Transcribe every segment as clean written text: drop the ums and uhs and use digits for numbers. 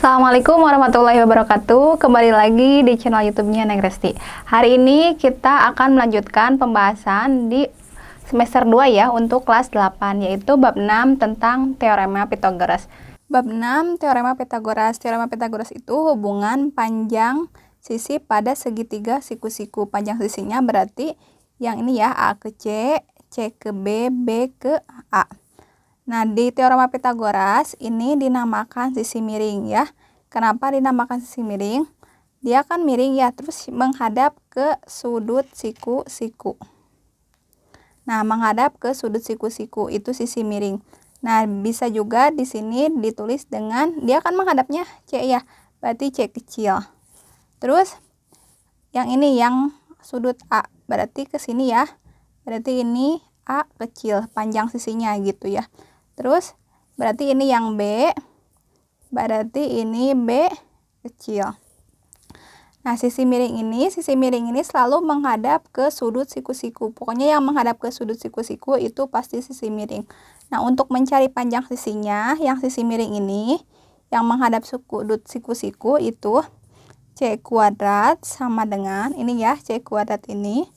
Assalamualaikum warahmatullahi wabarakatuh. Kembali lagi di channel YouTube-nya Neng Resti. Hari ini kita akan melanjutkan pembahasan di semester 2 ya untuk kelas 8, yaitu bab 6 tentang teorema Pythagoras. Bab 6 teorema Pythagoras. Teorema Pythagoras itu hubungan panjang sisi pada segitiga siku-siku. Panjang sisinya berarti yang ini ya, A ke C, C ke B, B ke A. Nah, di teorema Pythagoras ini dinamakan sisi miring ya. Kenapa dinamakan sisi miring? Dia kan miring ya, terus menghadap ke sudut siku-siku. Nah, menghadap ke sudut siku-siku itu sisi miring. Nah, bisa juga di sini ditulis dengan dia kan menghadapnya C ya, berarti C kecil. Terus yang ini yang sudut A, berarti ke sini ya. Berarti ini A kecil, panjang sisinya gitu ya. Terus berarti ini yang B, berarti ini B kecil. Nah, sisi miring ini selalu menghadap ke sudut siku-siku. Pokoknya yang menghadap ke sudut siku-siku itu pasti sisi miring. Nah, untuk mencari panjang sisinya, yang sisi miring ini, yang menghadap sudut siku-siku itu C kuadrat sama dengan, ini ya, C kuadrat ini,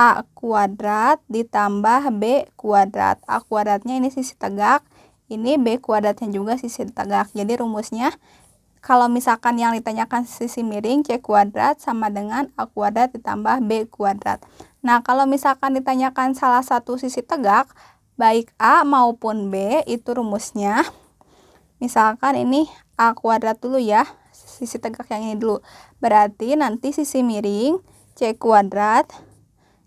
A kuadrat ditambah B kuadrat. A kuadratnya ini sisi tegak, ini B kuadratnya juga sisi tegak. Jadi rumusnya kalau misalkan yang ditanyakan sisi miring, C kuadrat sama dengan A kuadrat ditambah B kuadrat. Nah, kalau misalkan ditanyakan salah satu sisi tegak, baik A maupun B, itu rumusnya misalkan ini A kuadrat dulu ya, sisi tegak yang ini dulu. Berarti nanti sisi miring C kuadrat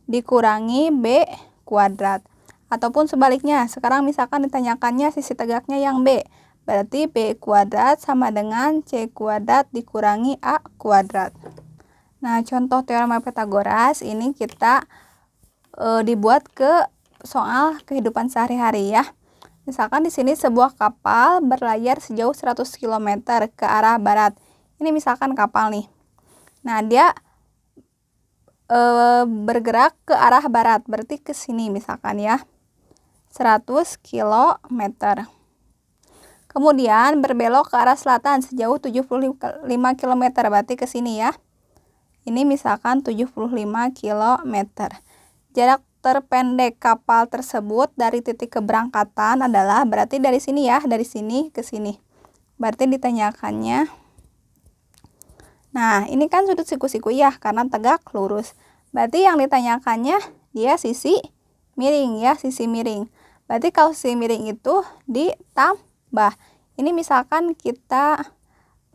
dikurangi B kuadrat. Ataupun sebaliknya, sekarang misalkan ditanyakannya sisi tegaknya yang B, berarti B kuadrat sama dengan C kuadrat dikurangi A kuadrat. Nah, contoh teorema Pythagoras ini kita dibuat ke soal kehidupan sehari-hari ya. Misalkan di sini sebuah kapal berlayar sejauh 100 km ke arah barat. Ini misalkan kapal nih. Nah, dia bergerak ke arah barat, berarti ke sini misalkan ya, 100 km. Kemudian berbelok ke arah selatan sejauh 75 km, berarti ke sini ya. Ini misalkan 75 km. Jarak terpendek kapal tersebut dari titik keberangkatan adalah, berarti dari sini ya, dari sini ke sini. Berarti ditanyakannya, nah, ini kan sudut siku-siku ya, karena tegak lurus. Berarti yang ditanyakannya dia sisi miring ya, sisi miring. Berarti kalau sisi miring itu ditambah. Ini misalkan kita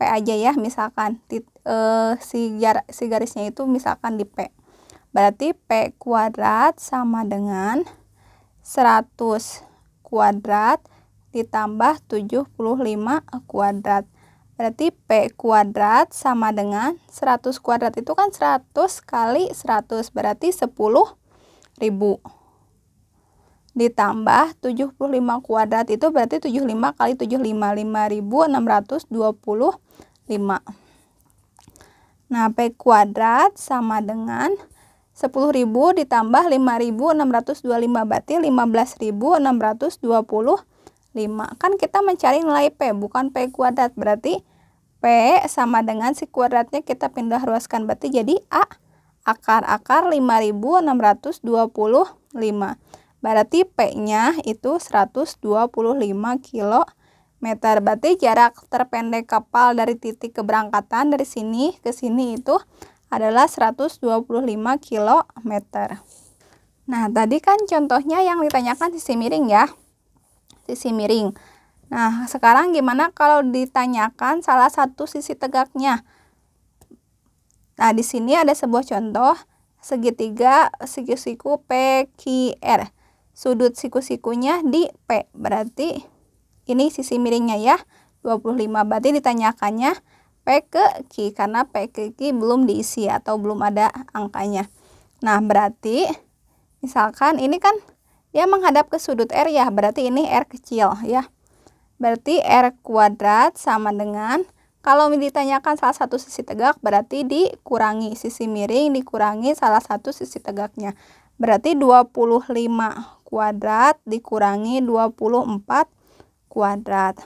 P aja ya, misalkan si garisnya itu misalkan di P. Berarti P kuadrat sama dengan 100 kuadrat ditambah 75 kuadrat. Berarti P kuadrat sama dengan 100 kuadrat itu kan 100 kali 100, berarti 10.000. Ditambah 75 kuadrat itu berarti 75 kali 75, 5.625. Nah, P kuadrat sama dengan 10.000 ditambah 5.625, berarti 15.625. Kan kita mencari nilai P, bukan P kuadrat. Berarti P sama dengan si kuadratnya kita pindah ruaskan, berarti jadi A akar 5.625. Berarti P-nya itu 125 km. Berarti jarak terpendek kapal dari titik keberangkatan dari sini ke sini itu adalah 125 km. Nah, tadi kan contohnya yang ditanyakan sisi miring ya. Sisi miring. Nah, sekarang gimana kalau ditanyakan salah satu sisi tegaknya? Nah, di sini ada sebuah contoh segitiga siku-siku PQR. Sudut siku-sikunya di P. Berarti ini sisi miringnya ya, 25. Berarti ditanyakannya P ke Q, karena P ke Q belum diisi atau belum ada angkanya. Nah, berarti misalkan ini kan dia menghadap ke sudut R ya, berarti ini R kecil ya. Berarti R kuadrat sama dengan, kalau ditanyakan salah satu sisi tegak, berarti dikurangi sisi miring dikurangi salah satu sisi tegaknya. Berarti 25 kuadrat dikurangi 24 kuadrat.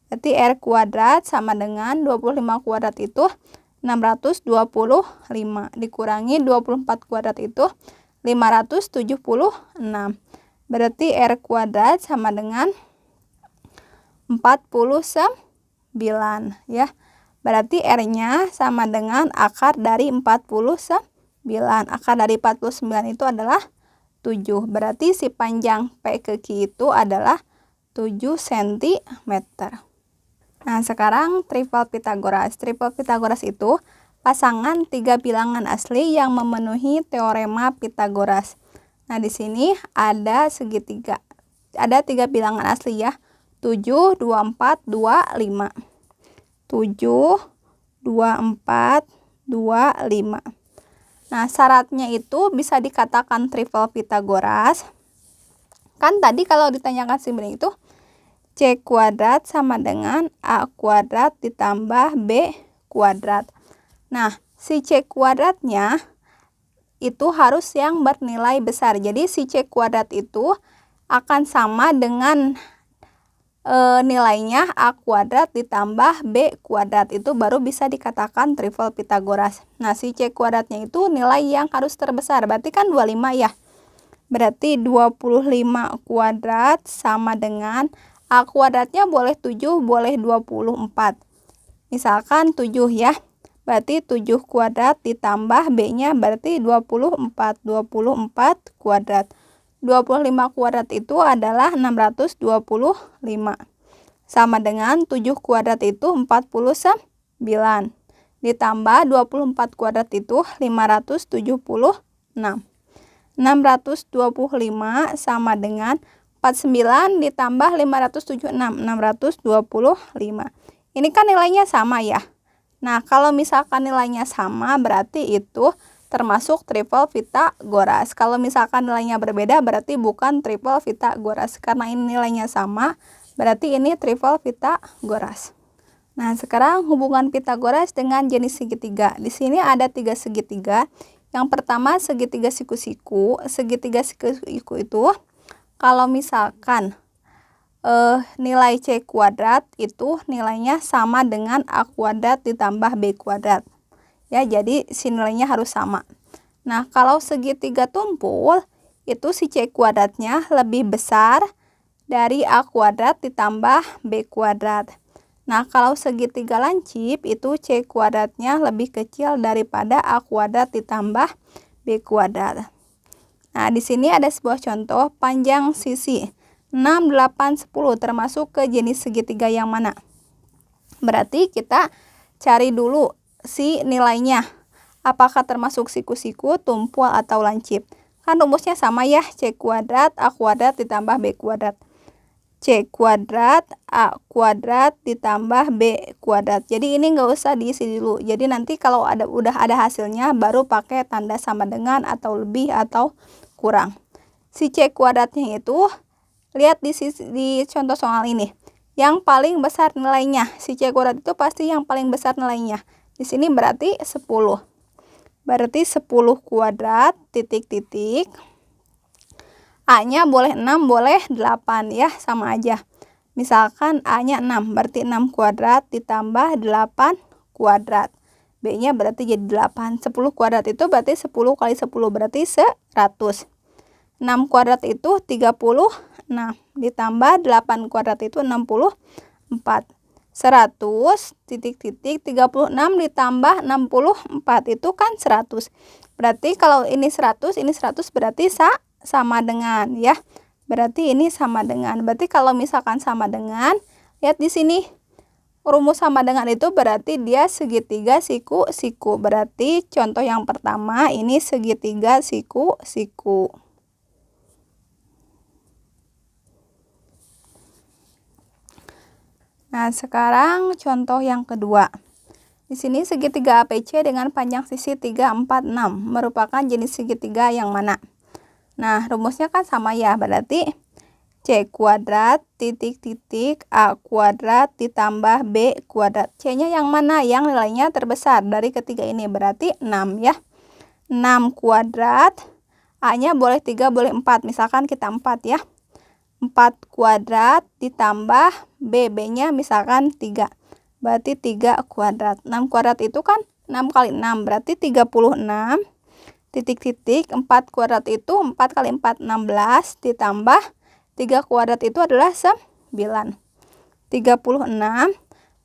Berarti R kuadrat sama dengan 25 kuadrat itu 625. Dikurangi 24 kuadrat itu 576. Berarti R kuadrat sama dengan 49 ya. Berarti R-nya sama dengan akar dari 49. Akar dari 49 itu adalah 7. Berarti si panjang P ke Q itu adalah 7 cm. Nah, sekarang triple Pitagoras. Triple Pitagoras itu pasangan 3 bilangan asli yang memenuhi teorema Pitagoras. Nah, di sini ada segitiga. Ada 3 bilangan asli ya. 7, 24, 25. 7, 24, 25. Nah, syaratnya itu bisa dikatakan triple Pitagoras. Kan tadi kalau ditanyakan simbolik itu C kuadrat sama dengan A kuadrat ditambah B kuadrat. Nah, si C kuadratnya itu harus yang bernilai besar. Jadi si C kuadrat itu akan sama dengan nilainya A kuadrat ditambah B kuadrat, itu baru bisa dikatakan triple Pitagoras. Nah, si C kuadratnya itu nilai yang harus terbesar, berarti kan 25 ya. Berarti 25 kuadrat sama dengan A kuadratnya boleh 7, boleh 24. Misalkan 7 ya. Berarti 7 kuadrat ditambah B-nya berarti 24. 24 kuadrat. 25 kuadrat itu adalah 625. Sama dengan 7 kuadrat itu 49. Ditambah 24 kuadrat itu 576. 625 sama dengan 49 ditambah 576. 625. Ini kan nilainya sama ya. Nah, kalau misalkan nilainya sama berarti itu termasuk triple Pitagoras. Kalau misalkan nilainya berbeda berarti bukan triple Pitagoras. Karena ini nilainya sama, berarti ini triple Pitagoras. Nah, sekarang hubungan Pitagoras dengan jenis segitiga. Di sini ada 3 segitiga. Yang pertama segitiga siku-siku. Segitiga siku-siku itu kalau misalkan nilai C kuadrat itu nilainya sama dengan A kuadrat ditambah B kuadrat. Ya, jadi si nilainya harus sama. Nah, kalau segitiga tumpul, itu si C kuadratnya lebih besar dari A kuadrat ditambah B kuadrat. Nah, kalau segitiga lancip, itu C kuadratnya lebih kecil daripada A kuadrat ditambah B kuadrat. Nah, di sini ada sebuah contoh panjang sisi 6, 8, 10 termasuk ke jenis segitiga yang mana? Berarti kita cari dulu si nilainya, apakah termasuk siku-siku, tumpul, atau lancip. Kan rumusnya sama ya, C kuadrat A kuadrat ditambah B kuadrat. C kuadrat A kuadrat ditambah B kuadrat. Jadi ini nggak usah diisi dulu. Jadi nanti kalau udah ada hasilnya baru pakai tanda sama dengan atau lebih atau kurang. Si C kuadratnya itu lihat di contoh soal ini. Yang paling besar nilainya, si C kuadrat itu pasti yang paling besar nilainya. Di sini berarti 10. Berarti 10 kuadrat titik-titik. A-nya boleh 6, boleh 8 ya, sama aja. Misalkan A-nya 6, berarti 6 kuadrat ditambah 8 kuadrat. B-nya berarti jadi 8. 10 kuadrat itu berarti 10 kali 10 berarti 100. 6 kuadrat itu 36 ditambah 8 kuadrat itu 64. 100 titik-titik 36 ditambah 64 itu kan 100. Berarti kalau ini 100, ini 100 berarti sama dengan ya. Berarti ini sama dengan. Berarti kalau misalkan sama dengan, lihat di sini. Rumus sama dengan itu berarti dia segitiga siku-siku. Berarti contoh yang pertama ini segitiga siku-siku. Nah, sekarang contoh yang kedua. Di sini segitiga APC dengan panjang sisi 3, 4, 6 merupakan jenis segitiga yang mana? Nah, rumusnya kan sama ya, berarti C kuadrat titik-titik A kuadrat ditambah B kuadrat. C-nya yang mana? Yang nilainya terbesar dari ketiga ini, berarti 6 ya. 6 kuadrat, A-nya boleh 3, boleh 4, misalkan kita 4 ya. 4 kuadrat ditambah B-nya misalkan 3. Berarti 3 kuadrat. 6 kuadrat itu kan 6 kali 6, berarti 36. Titik-titik, 4 kuadrat itu 4 kali 4, 16. Ditambah 3 kuadrat itu adalah 9. 36.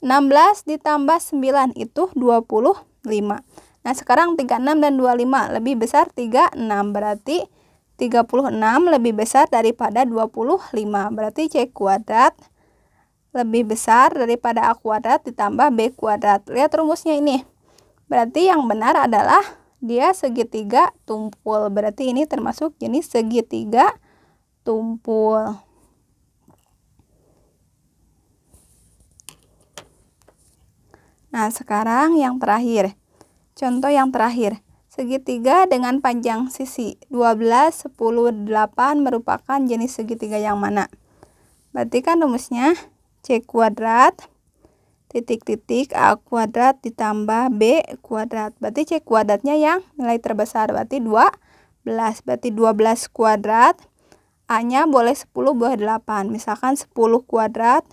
16 ditambah 9 itu 25. Nah, sekarang 36 dan 25 lebih besar 36. Berarti 36 lebih besar daripada 25. Berarti C kuadrat lebih besar daripada A kuadrat ditambah B kuadrat. Lihat rumusnya ini. Berarti yang benar adalah dia segitiga tumpul. Berarti ini termasuk jenis segitiga tumpul. Nah, sekarang yang terakhir. Contoh yang terakhir. Segitiga dengan panjang sisi 12, 10, 8 merupakan jenis segitiga yang mana? Berarti kan rumusnya C kuadrat titik-titik A kuadrat ditambah B kuadrat. Berarti C kuadratnya yang nilai terbesar, berarti 12. Berarti 12 kuadrat, A-nya boleh 10 bawah 8. Misalkan 10 kuadrat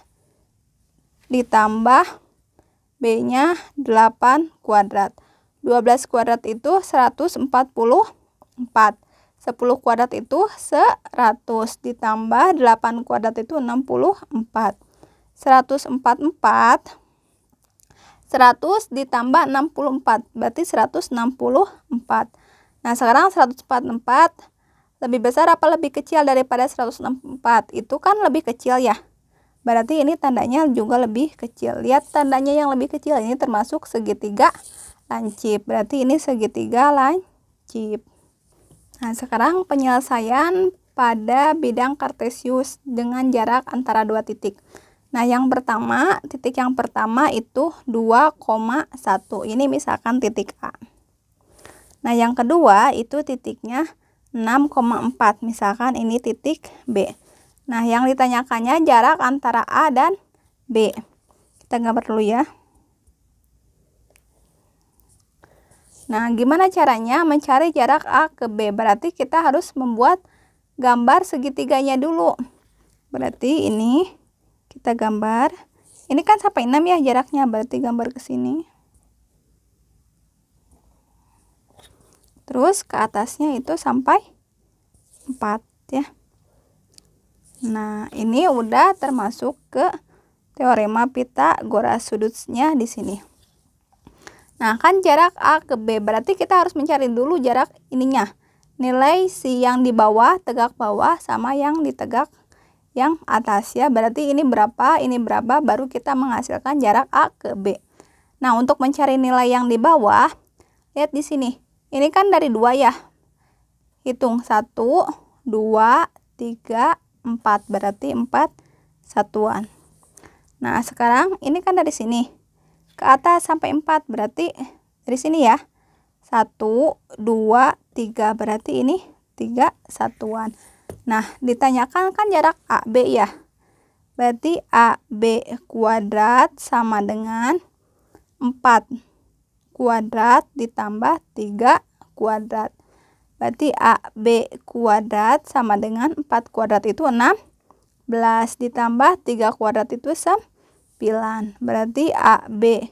ditambah B-nya 8 kuadrat. 12 kuadrat itu 144. 10 kuadrat itu 100 ditambah 8 kuadrat itu 64. 144. 100 ditambah 64 berarti 164. Nah, sekarang 144 lebih besar apa lebih kecil daripada 164? Itu kan lebih kecil ya. Berarti ini tandanya juga lebih kecil. Lihat tandanya yang lebih kecil, ini termasuk segitiga lancip. Berarti ini segitiga lancip. Nah, sekarang penyelesaian pada bidang kartesius dengan jarak antara dua titik. Nah, yang pertama, titik yang pertama itu 2,1. Ini misalkan titik A. Nah, yang kedua itu titiknya 6,4. Misalkan ini titik B. Nah, yang ditanyakannya jarak antara A dan B. Kita gambar dulu ya. Nah, gimana caranya mencari jarak A ke B? Berarti kita harus membuat gambar segitiganya dulu. Berarti ini kita gambar. Ini kan sampai 6 ya jaraknya, berarti gambar ke sini. Terus ke atasnya itu sampai 4 ya. Nah, ini udah termasuk ke teorema Pythagoras, sudutnya di sini. Nah, kan jarak A ke B, berarti kita harus mencari dulu jarak ininya. Nilai si yang di bawah, tegak bawah, sama yang di tegak yang atas ya. Berarti ini berapa, baru kita menghasilkan jarak A ke B. Nah, untuk mencari nilai yang di bawah, lihat di sini. Ini kan dari 2 ya. Hitung 1, 2, 3, 4. Berarti 4 satuan. Nah, sekarang ini kan dari sini ke atas sampai 4, berarti dari sini ya. 1, 2, 3, berarti ini 3 satuan. Nah, ditanyakan kan jarak AB ya. Berarti AB kuadrat sama dengan 4 kuadrat ditambah 3 kuadrat. Berarti AB kuadrat sama dengan 4 kuadrat itu 16 ditambah 3 kuadrat itu 9. Berarti AB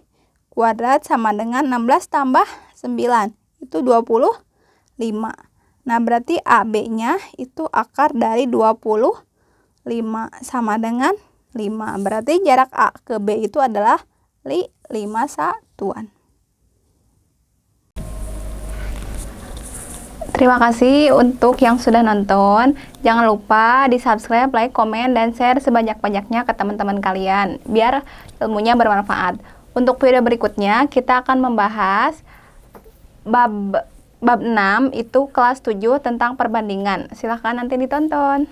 kuadrat sama dengan 16 tambah 9 itu 25. Nah, berarti AB-nya itu akar dari 25 sama dengan 5. Berarti jarak A ke B itu adalah 5 satuan. Terima kasih untuk yang sudah nonton. Jangan lupa di subscribe, like, komen, dan share sebanyak-banyaknya ke teman-teman kalian, biar ilmunya bermanfaat. Untuk video berikutnya, kita akan membahas bab 6, itu kelas 7 tentang perbandingan. Silahkan nanti ditonton.